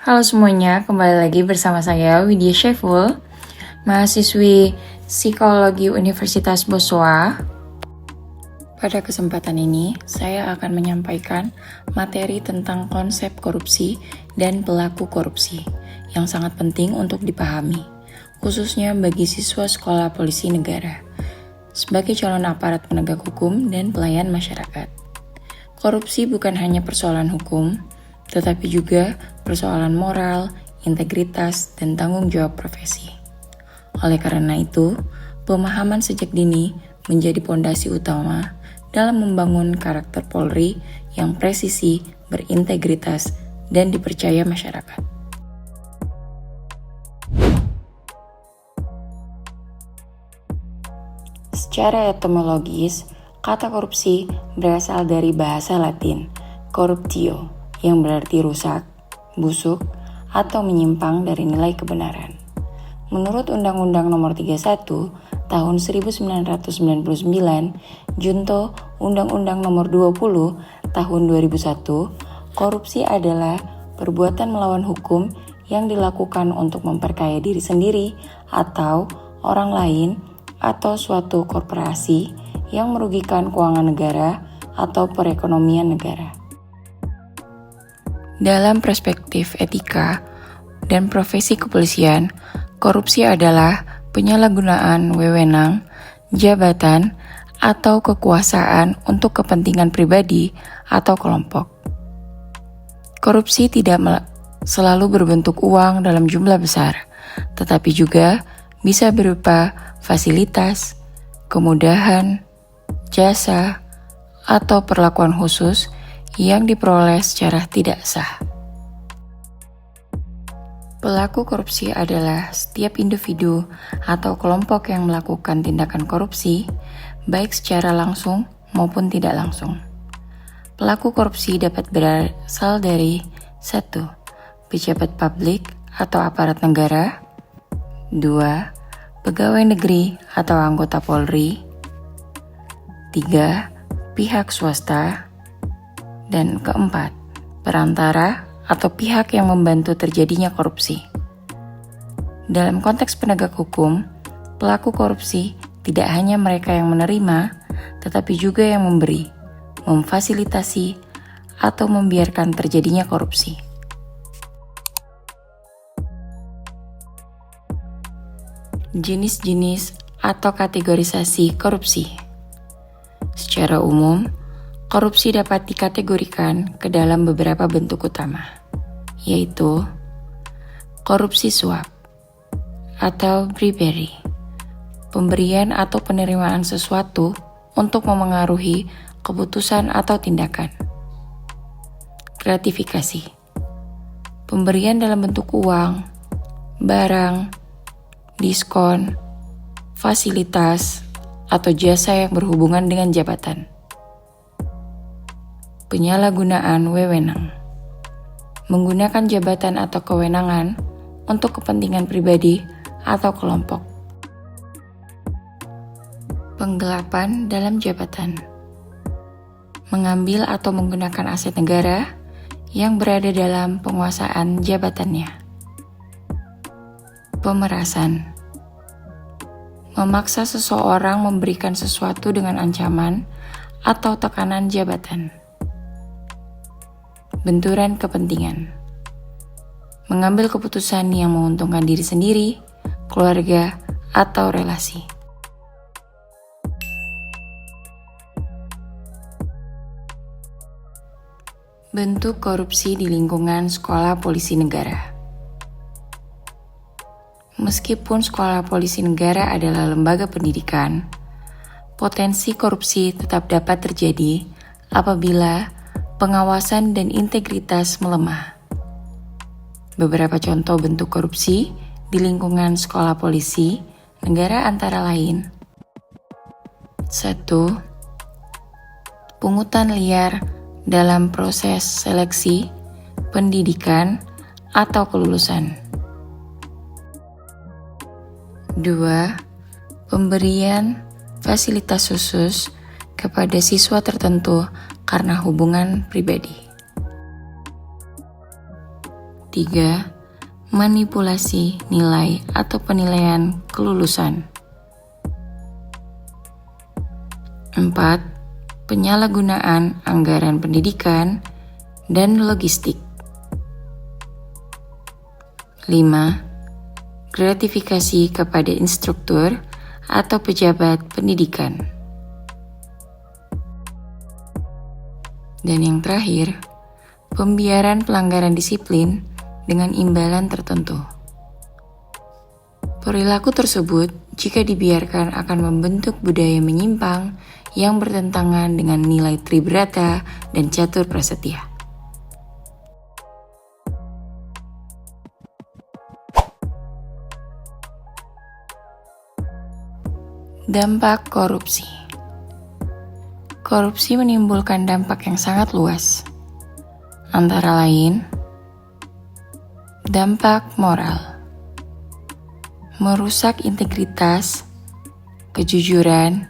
Halo semuanya, kembali lagi bersama saya Widya Syaiful, mahasiswi Psikologi Universitas Boswa. Pada kesempatan ini, saya akan menyampaikan materi tentang konsep korupsi dan pelaku korupsi yang sangat penting untuk dipahami, khususnya bagi siswa sekolah polisi negara, sebagai calon aparat penegak hukum dan pelayan masyarakat. Korupsi bukan hanya persoalan hukum, tetapi juga persoalan moral, integritas, dan tanggung jawab profesi. Oleh karena itu, pemahaman sejak dini menjadi pondasi utama dalam membangun karakter Polri yang presisi, berintegritas, dan dipercaya masyarakat. Secara etimologis, kata korupsi berasal dari bahasa Latin, corruptio, yang berarti rusak, busuk, atau menyimpang dari nilai kebenaran. Menurut Undang-Undang Nomor 31 Tahun 1999, Junto Undang-Undang Nomor 20 Tahun 2001, korupsi adalah perbuatan melawan hukum yang dilakukan untuk memperkaya diri sendiri atau orang lain atau suatu korporasi yang merugikan keuangan negara atau perekonomian negara. Dalam perspektif etika dan profesi kepolisian, korupsi adalah penyalahgunaan wewenang, jabatan, atau kekuasaan untuk kepentingan pribadi atau kelompok. Korupsi tidak selalu berbentuk uang dalam jumlah besar, tetapi juga bisa berupa fasilitas, kemudahan, jasa, atau perlakuan khusus yang diperoleh secara tidak sah. Pelaku korupsi adalah setiap individu atau kelompok yang melakukan tindakan korupsi, baik secara langsung maupun tidak langsung. Pelaku korupsi dapat berasal dari 1. Pejabat publik atau aparat negara, 2. Pegawai negeri atau anggota Polri, 3. Pihak swasta, dan keempat, perantara atau pihak yang membantu terjadinya korupsi. Dalam konteks penegak hukum, pelaku korupsi tidak hanya mereka yang menerima, tetapi juga yang memberi, memfasilitasi, atau membiarkan terjadinya korupsi. Jenis-jenis atau kategorisasi korupsi. Secara umum, korupsi dapat dikategorikan ke dalam beberapa bentuk utama, yaitu korupsi suap atau bribery, pemberian atau penerimaan sesuatu untuk memengaruhi keputusan atau tindakan. Gratifikasi, pemberian dalam bentuk uang, barang, diskon, fasilitas, atau jasa yang berhubungan dengan jabatan. Penyalahgunaan wewenang, menggunakan jabatan atau kewenangan untuk kepentingan pribadi atau kelompok. Penggelapan dalam jabatan, mengambil atau menggunakan aset negara yang berada dalam penguasaan jabatannya. Pemerasan, memaksa seseorang memberikan sesuatu dengan ancaman atau tekanan jabatan. Benturan kepentingan, mengambil keputusan yang menguntungkan diri sendiri, keluarga, atau relasi. Bentuk korupsi di lingkungan sekolah polisi negara. Meskipun sekolah polisi negara adalah lembaga pendidikan, potensi korupsi tetap dapat terjadi apabila pengawasan dan integritas melemah. Beberapa contoh bentuk korupsi di lingkungan sekolah polisi negara antara lain: 1. Pungutan liar dalam proses seleksi, pendidikan, atau kelulusan. 2. Pemberian fasilitas khusus kepada siswa tertentu karena hubungan pribadi. Ketiga, manipulasi nilai atau penilaian kelulusan. 4. Penyalahgunaan anggaran pendidikan dan logistik. 5. Gratifikasi kepada instruktur atau pejabat pendidikan. Dan yang terakhir, pembiaran pelanggaran disiplin dengan imbalan tertentu. Perilaku tersebut, jika dibiarkan, akan membentuk budaya menyimpang yang bertentangan dengan nilai Tribrata dan Catur Prasetya. Dampak korupsi. Korupsi menimbulkan dampak yang sangat luas, antara lain dampak moral, merusak integritas, kejujuran,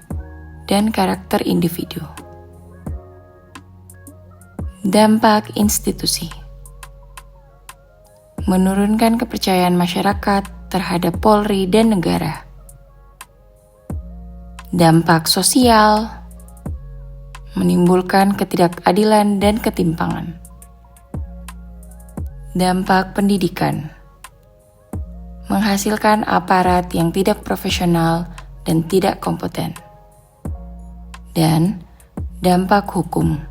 dan karakter individu. Dampak institusi, menurunkan kepercayaan masyarakat terhadap Polri dan negara. Dampak sosial, menimbulkan ketidakadilan dan ketimpangan. Dampak pendidikan, menghasilkan aparat yang tidak profesional dan tidak kompeten. Dan dampak hukum,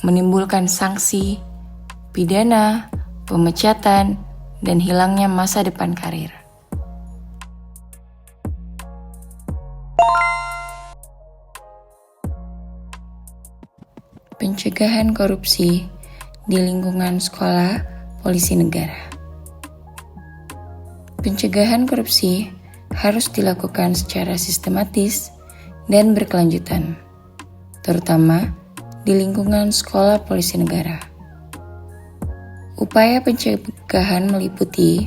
menimbulkan sanksi, pidana, pemecatan, dan hilangnya masa depan karir. Pencegahan korupsi di lingkungan sekolah polisi negara. Pencegahan korupsi harus dilakukan secara sistematis dan berkelanjutan, terutama di lingkungan sekolah polisi negara. Upaya pencegahan meliputi: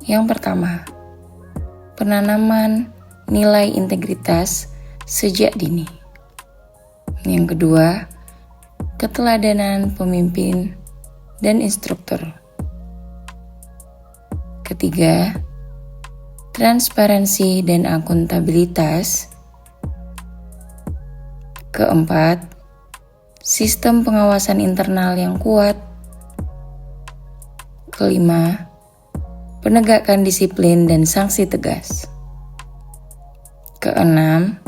yang pertama, penanaman nilai integritas sejak dini. Yang kedua, keteladanan pemimpin dan instruktur. Ketiga, transparansi dan akuntabilitas. Keempat, sistem pengawasan internal yang kuat. Kelima, penegakan disiplin dan sanksi tegas. Keenam,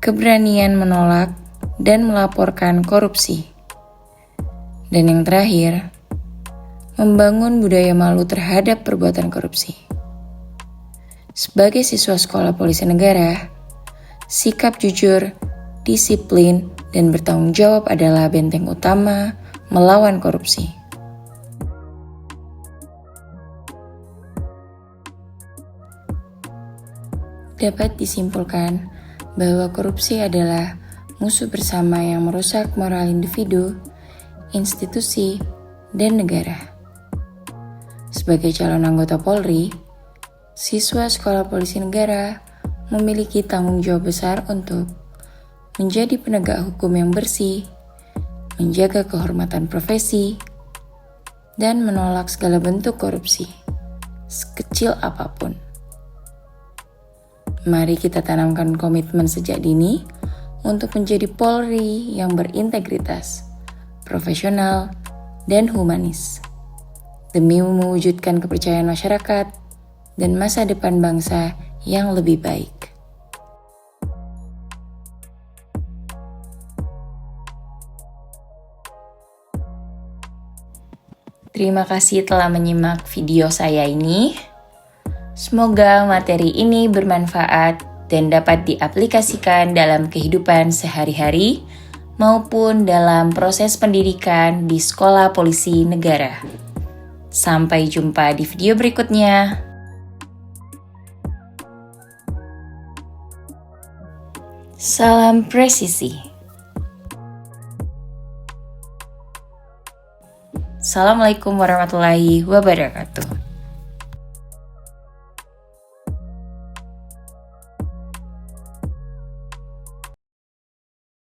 keberanian menolak dan melaporkan korupsi. Dan yang terakhir, membangun budaya malu terhadap perbuatan korupsi. Sebagai siswa sekolah polisi negara, sikap jujur, disiplin, dan bertanggung jawab adalah benteng utama melawan korupsi. Dapat disimpulkan bahwa korupsi adalah musuh bersama yang merusak moral individu, institusi, dan negara. Sebagai calon anggota Polri, siswa sekolah polisi negara memiliki tanggung jawab besar untuk menjadi penegak hukum yang bersih, menjaga kehormatan profesi, dan menolak segala bentuk korupsi, sekecil apapun. Mari kita tanamkan komitmen sejak dini untuk menjadi Polri yang berintegritas, profesional, dan humanis, demi mewujudkan kepercayaan masyarakat dan masa depan bangsa yang lebih baik. Terima kasih telah menyimak video saya ini. Semoga materi ini bermanfaat dan dapat diaplikasikan dalam kehidupan sehari-hari maupun dalam proses pendidikan di sekolah polisi negara. Sampai jumpa di video berikutnya. Salam presisi. Assalamualaikum warahmatullahi wabarakatuh.